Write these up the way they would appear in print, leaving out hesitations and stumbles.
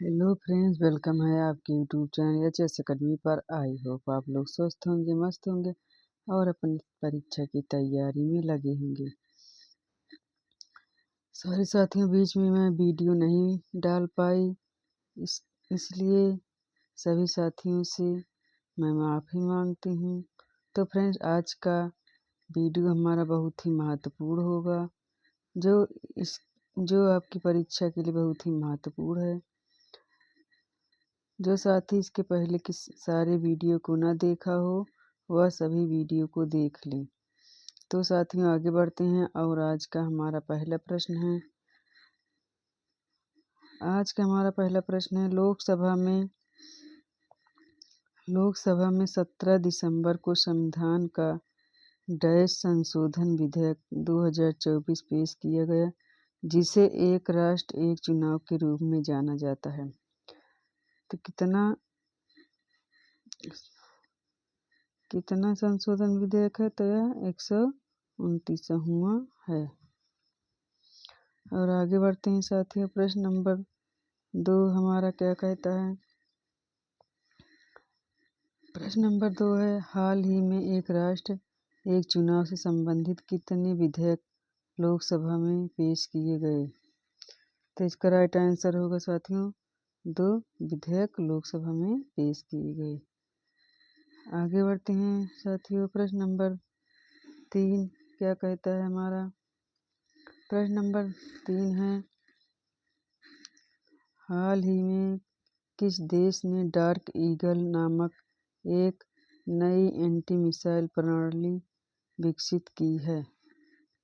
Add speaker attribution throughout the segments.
Speaker 1: Hello friends, welcome है आपके YouTube channel HS academy पर। आई होप आप लोग स्वस्थ होंगे, मस्त होंगे और अपनी परीक्षा की तैयारी में लगे होंगे। सारे साथियों, बीच में मैं वीडियो नहीं डाल पाई, इसलिए सभी साथियों से मैं माफ़ी मांगती हूँ। तो फ्रेंड्स, आज का वीडियो हमारा बहुत ही महत्वपूर्ण होगा, जो आपकी परीक्षा के लिए बहुत ही महत्वपूर्ण है। जो साथी इसके पहले के सारे वीडियो को ना देखा हो वह सभी वीडियो को देख लें। तो साथियों, आगे बढ़ते हैं और आज का हमारा पहला प्रश्न है। आज का हमारा पहला प्रश्न है, लोकसभा में 17 दिसंबर को संविधान का डैश संशोधन विधेयक 2024 पेश किया गया, जिसे एक राष्ट्र एक चुनाव के रूप में जाना जाता है। तो कितना संशोधन विधेयक है? तो यह 129वां है। और आगे बढ़ते हैं साथियों, प्रश्न नंबर 2 हमारा क्या कहता है। प्रश्न नंबर 2 है, हाल ही में एक राष्ट्र एक चुनाव से संबंधित कितने विधेयक लोकसभा में पेश किए गए? तो इसका राइट आंसर होगा साथियों, 2 विधेयक लोकसभा में पेश किए गए। आगे बढ़ते हैं साथियों, प्रश्न नंबर 3 क्या कहता है हमारा। प्रश्न नंबर 3 है, हाल ही में किस देश ने डार्क ईगल नामक एक नई एंटी मिसाइल प्रणाली विकसित की है?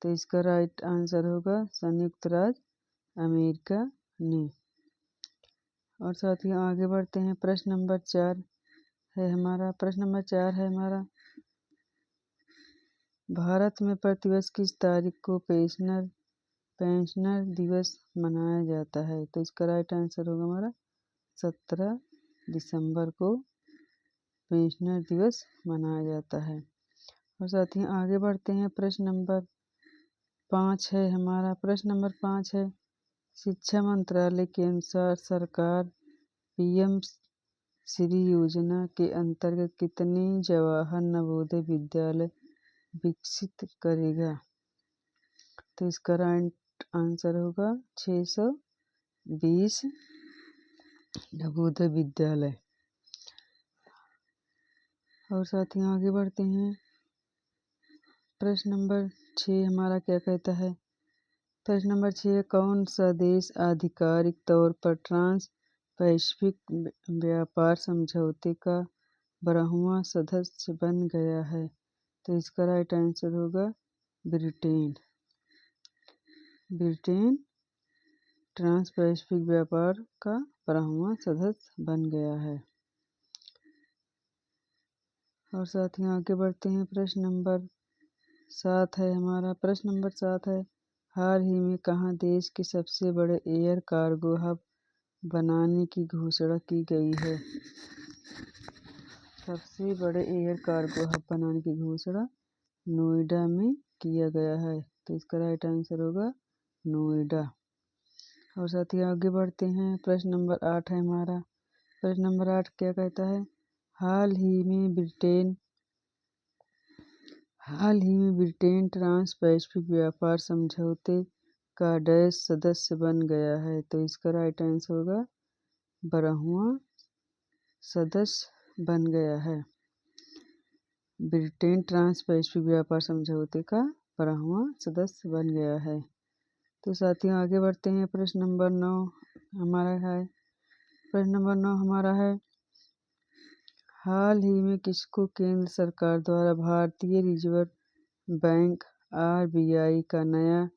Speaker 1: तो इसका राइट आंसर होगा संयुक्त राज्य अमेरिका ने। और साथियों, आगे बढ़ते हैं, प्रश्न नंबर 4 है हमारा। भारत में प्रतिवर्ष किस तारीख को पेंशनर दिवस मनाया जाता है? तो इसका राइट आंसर होगा हमारा 17 दिसंबर को पेंशनर दिवस मनाया जाता है। और साथियों, आगे बढ़ते हैं, प्रश्न नंबर 5 है हमारा। प्रश्न नंबर 5 है, शिक्षा मंत्रालय के अनुसार सरकार पीएम श्री योजना के अंतर्गत कितने जवाहर नवोदय विद्यालय विकसित करेगा? तो इसका राइट आंसर होगा 620 नवोदय विद्यालय। और साथियों, आगे बढ़ते हैं, प्रश्न नंबर 6 हमारा क्या कहता है। प्रश्न नंबर 6, कौन सा देश आधिकारिक तौर पर ट्रांस पैसिफिक व्यापार समझौते का 12वां सदस्य बन गया है? तो इसका राइट आंसर होगा ब्रिटेन। ट्रांस पैसिफिक व्यापार का 12वां सदस्य बन गया है। और साथियों, आगे बढ़ते हैं, प्रश्न नंबर 7 है हमारा। प्रश्न नंबर 7 है, हाल ही में कहाँ देश के सबसे बड़े एयर कार्गो हब बनाने की घोषणा की गई है? सबसे बड़े एयर कार्गो हब बनाने की घोषणा नोएडा में किया गया है। तो इसका राइट आंसर होगा नोएडा। और साथ ही आगे बढ़ते हैं, प्रश्न नंबर 8 है हमारा। प्रश्न नंबर 8 क्या कहता है, हाल ही में ब्रिटेन ट्रांस पैसिफिक व्यापार समझौते का डैश सदस्य बन गया है? तो इसका राइट आंसर होगा 12वां सदस्य बन गया है। ब्रिटेन ट्रांस पैसिफिक व्यापार समझौते का 12वां सदस्य बन गया है। तो साथियों, आगे बढ़ते हैं, प्रश्न नंबर 9 हमारा है। प्रश्न नंबर 9 हमारा है, हाल ही में किसको केंद्र सरकार द्वारा भारतीय रिजर्व बैंक आरबीआई का नया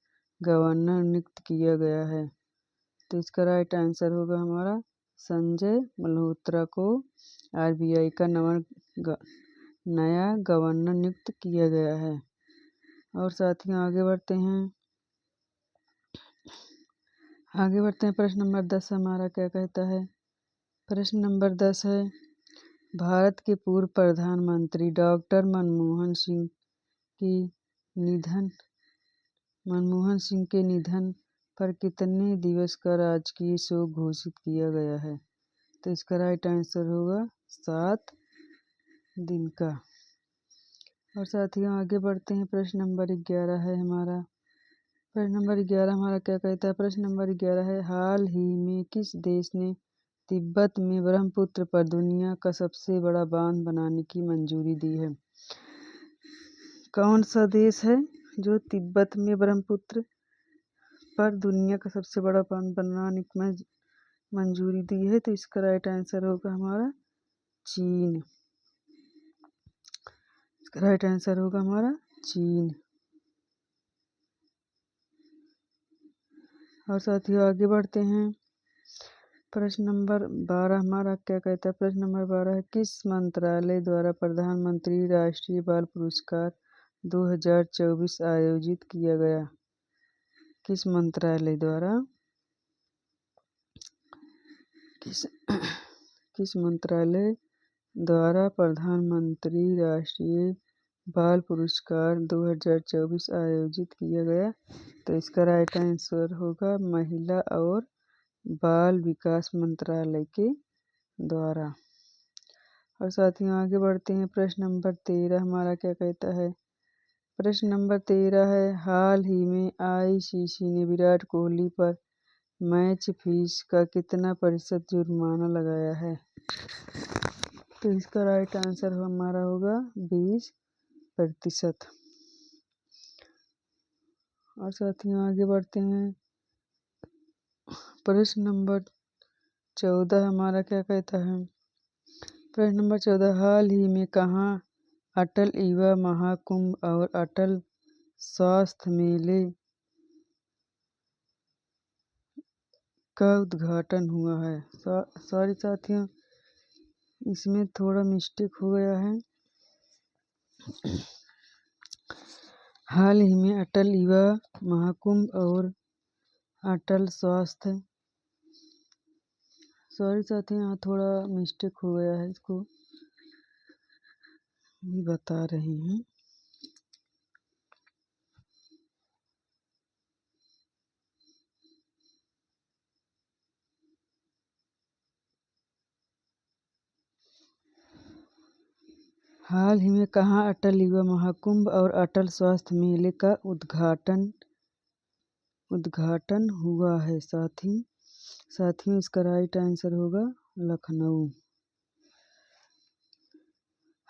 Speaker 1: गवर्नर नियुक्त किया गया है? तो इसका राइट आंसर होगा हमारा संजय मल्होत्रा को आरबीआई का नया गवर्नर नियुक्त किया गया है। और साथियों, आगे बढ़ते हैं, प्रश्न नंबर 10 हमारा क्या कहता है। प्रश्न नंबर 10 है, भारत के पूर्व प्रधानमंत्री डॉक्टर मनमोहन सिंह के निधन पर कितने दिवस का राजकीय शोक घोषित किया गया है? तो इसका राइट आंसर होगा 7 दिन का। और साथियों आगे बढ़ते हैं। प्रश्न नंबर 11 है हमारा। प्रश्न नंबर 11 हमारा क्या कहता है? प्रश्न नंबर 11 है, हाल ही में किस देश ने तिब्बत में ब्रह्मपुत्र पर दुनिया का सबसे बड़ा बांध बनाने की मंजूरी दी है? कौन सा देश है जो तिब्बत में ब्रह्मपुत्र पर दुनिया का सबसे बड़ा बांध बनाने की मंजूरी दी है? तो इसका राइट आंसर होगा हमारा चीन। इसका राइट आंसर होगा हमारा चीन। और साथियों आगे बढ़ते हैं। प्रश्न नंबर 12 हमारा क्या कहता है? प्रश्न नंबर 12 है, किस मंत्रालय द्वारा प्रधानमंत्री राष्ट्रीय बाल पुरस्कार 2024 आयोजित किया गया? किस मंत्रालय द्वारा किस मंत्रालय द्वारा प्रधानमंत्री राष्ट्रीय बाल पुरस्कार 2024 आयोजित किया गया? तो इसका राइट आंसर होगा महिला और बाल विकास मंत्रालय के द्वारा। और साथियों आगे बढ़ते हैं। प्रश्न नंबर 13 हमारा क्या कहता है? प्रश्न नंबर 13 है, हाल ही में आईसीसी ने विराट कोहली पर मैच फीस का कितना प्रतिशत जुर्माना लगाया है? तो इसका राइट आंसर हमारा होगा 20%। और साथियों आगे बढ़ते हैं। प्रश्न नंबर 14 हमारा क्या कहता है? प्रश्न नंबर 14, हाल ही में कहाँ अटल युवा महाकुंभ और अटल स्वास्थ्य मेले का उद्घाटन हुआ है? सॉरी साथियों, इसमें थोड़ा मिस्टेक हो गया है। हाल ही में अटल युवा महाकुंभ और अटल स्वास्थ्य, सॉरी साथियों यहाँ थोड़ा मिस्टेक हो गया है, इसको भी बता रहे हैं। हाल ही में कहाँ अटल युवा महाकुंभ और अटल स्वास्थ्य मेले का उद्घाटन हुआ है? साथियों इसका राइट आंसर होगा लखनऊ।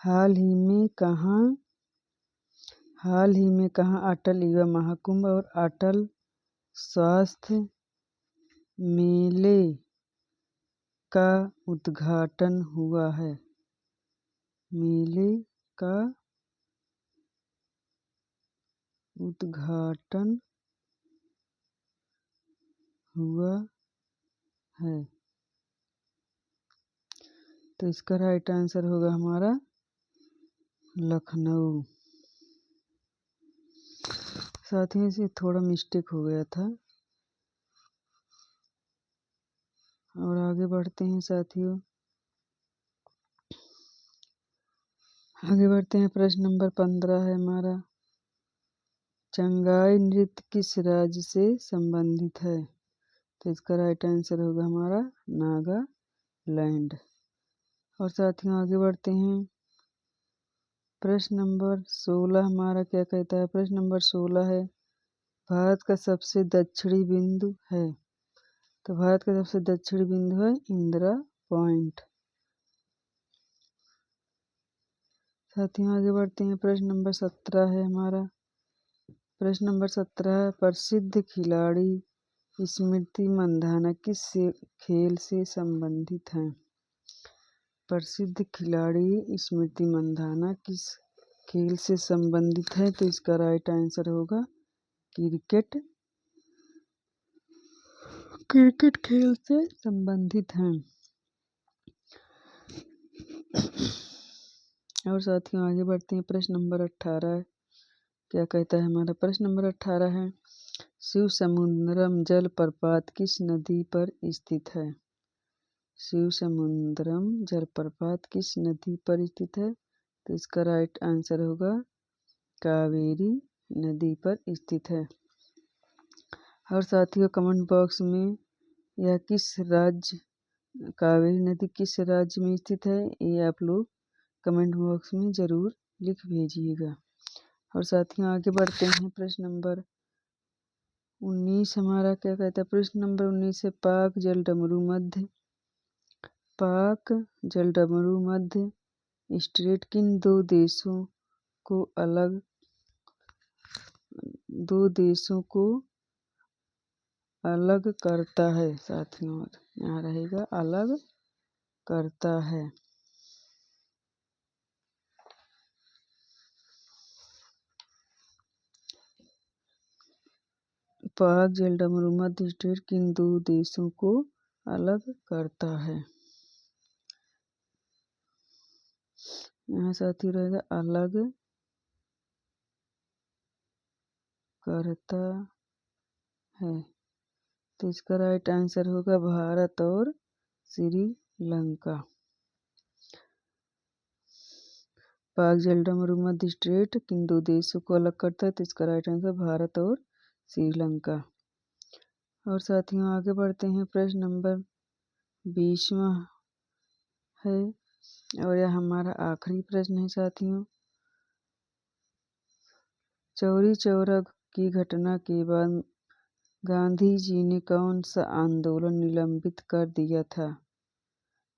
Speaker 1: हाल ही में कहाँ अटल युवा महाकुंभ और अटल स्वास्थ्य मेले का उद्घाटन हुआ है? मेले का उद्घाटन हुआ है। तो इसका राइट आंसर होगा हमारा लखनऊ। साथियों से थोड़ा मिस्टेक हो गया था। और आगे बढ़ते हैं साथियों। आगे बढ़ते हैं। प्रश्न नंबर 15 है हमारा, चंगाई नृत्य किस राज्य से संबंधित है? तो इसका राइट आंसर होगा हमारा नागालैंड। और साथियों आगे बढ़ते हैं। प्रश्न नंबर 16 हमारा क्या कहता है? प्रश्न नंबर 16 है, भारत का सबसे दक्षिणी बिंदु है? तो भारत का सबसे दक्षिणी बिंदु है इंदिरा पॉइंट। साथियों आगे बढ़ते हैं। प्रश्न नंबर 17 है हमारा। प्रश्न नंबर 17, प्रसिद्ध खिलाड़ी स्मृति मंधाना किस खेल से संबंधित हैं? प्रसिद्ध खिलाड़ी स्मृति मंधाना किस खेल से संबंधित है? तो इसका राइट आंसर होगा क्रिकेट खेल से संबंधित हैं। और साथियों आगे बढ़ते हैं। प्रश्न नंबर 18 क्या कहता है हमारा? प्रश्न नंबर 18 है, शिव समुद्रम जलप्रपात किस नदी पर स्थित है? शिव समुद्रम जलप्रपात किस नदी पर स्थित है? तो इसका राइट आंसर होगा कावेरी नदी पर स्थित है। और साथियों कमेंट बॉक्स में यह किस राज्य कावेरी नदी किस राज्य में स्थित है ये आप लोग कमेंट बॉक्स में ज़रूर लिख भेजिएगा। और साथियों आगे बढ़ते हैं। प्रश्न नंबर 19 हमारा क्या कहता है। प्रश्न नंबर 19 है पाक जलडमरू मध्य स्ट्रेट किन दो देशों को अलग करता है। साथियों यहाँ रहेगा अलग करता है। पाक जलडमरू मध्य स्ट्रेट किन दो देशों को अलग करता है। यहाँ साथी रहेगा अलग करता है। तो इसका राइट आंसर होगा भारत और श्रीलंका। पाक जलडमरू मध्य स्ट्रेट किन दो देशों को अलग करता है। तो इसका राइट आंसर भारत और श्रीलंका। और साथियों आगे बढ़ते हैं। प्रश्न नंबर 20वां है और यह हमारा आखिरी प्रश्न है। साथियों चौरी चौरा की घटना के बाद गांधी जी ने कौन सा आंदोलन निलंबित कर दिया था।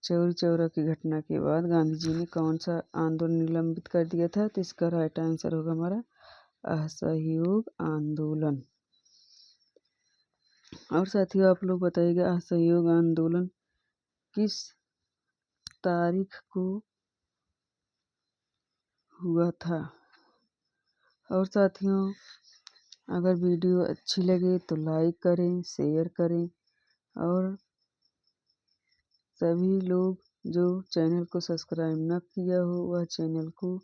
Speaker 1: चौरी चौरा की घटना के बाद गांधी जी ने कौन सा आंदोलन निलंबित कर दिया था। तो इसका राइट आंसर होगा हमारा असहयोग आंदोलन। और साथियों आप लोग बताइएगा असहयोग आंदोलन किस तारीख को हुआ था। और साथियों अगर वीडियो अच्छी लगे तो लाइक करें, शेयर करें और सभी लोग जो चैनल को सब्सक्राइब न किया हो वह चैनल को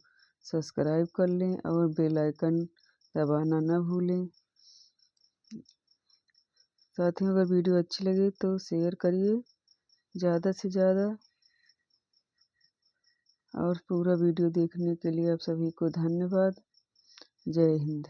Speaker 1: सब्सक्राइब कर लें और बेल आइकन दबाना न भूलें। साथियों अगर वीडियो अच्छी लगे तो शेयर करिए ज़्यादा से ज़्यादा। और पूरा वीडियो देखने के लिए आप सभी को धन्यवाद। जय हिंद।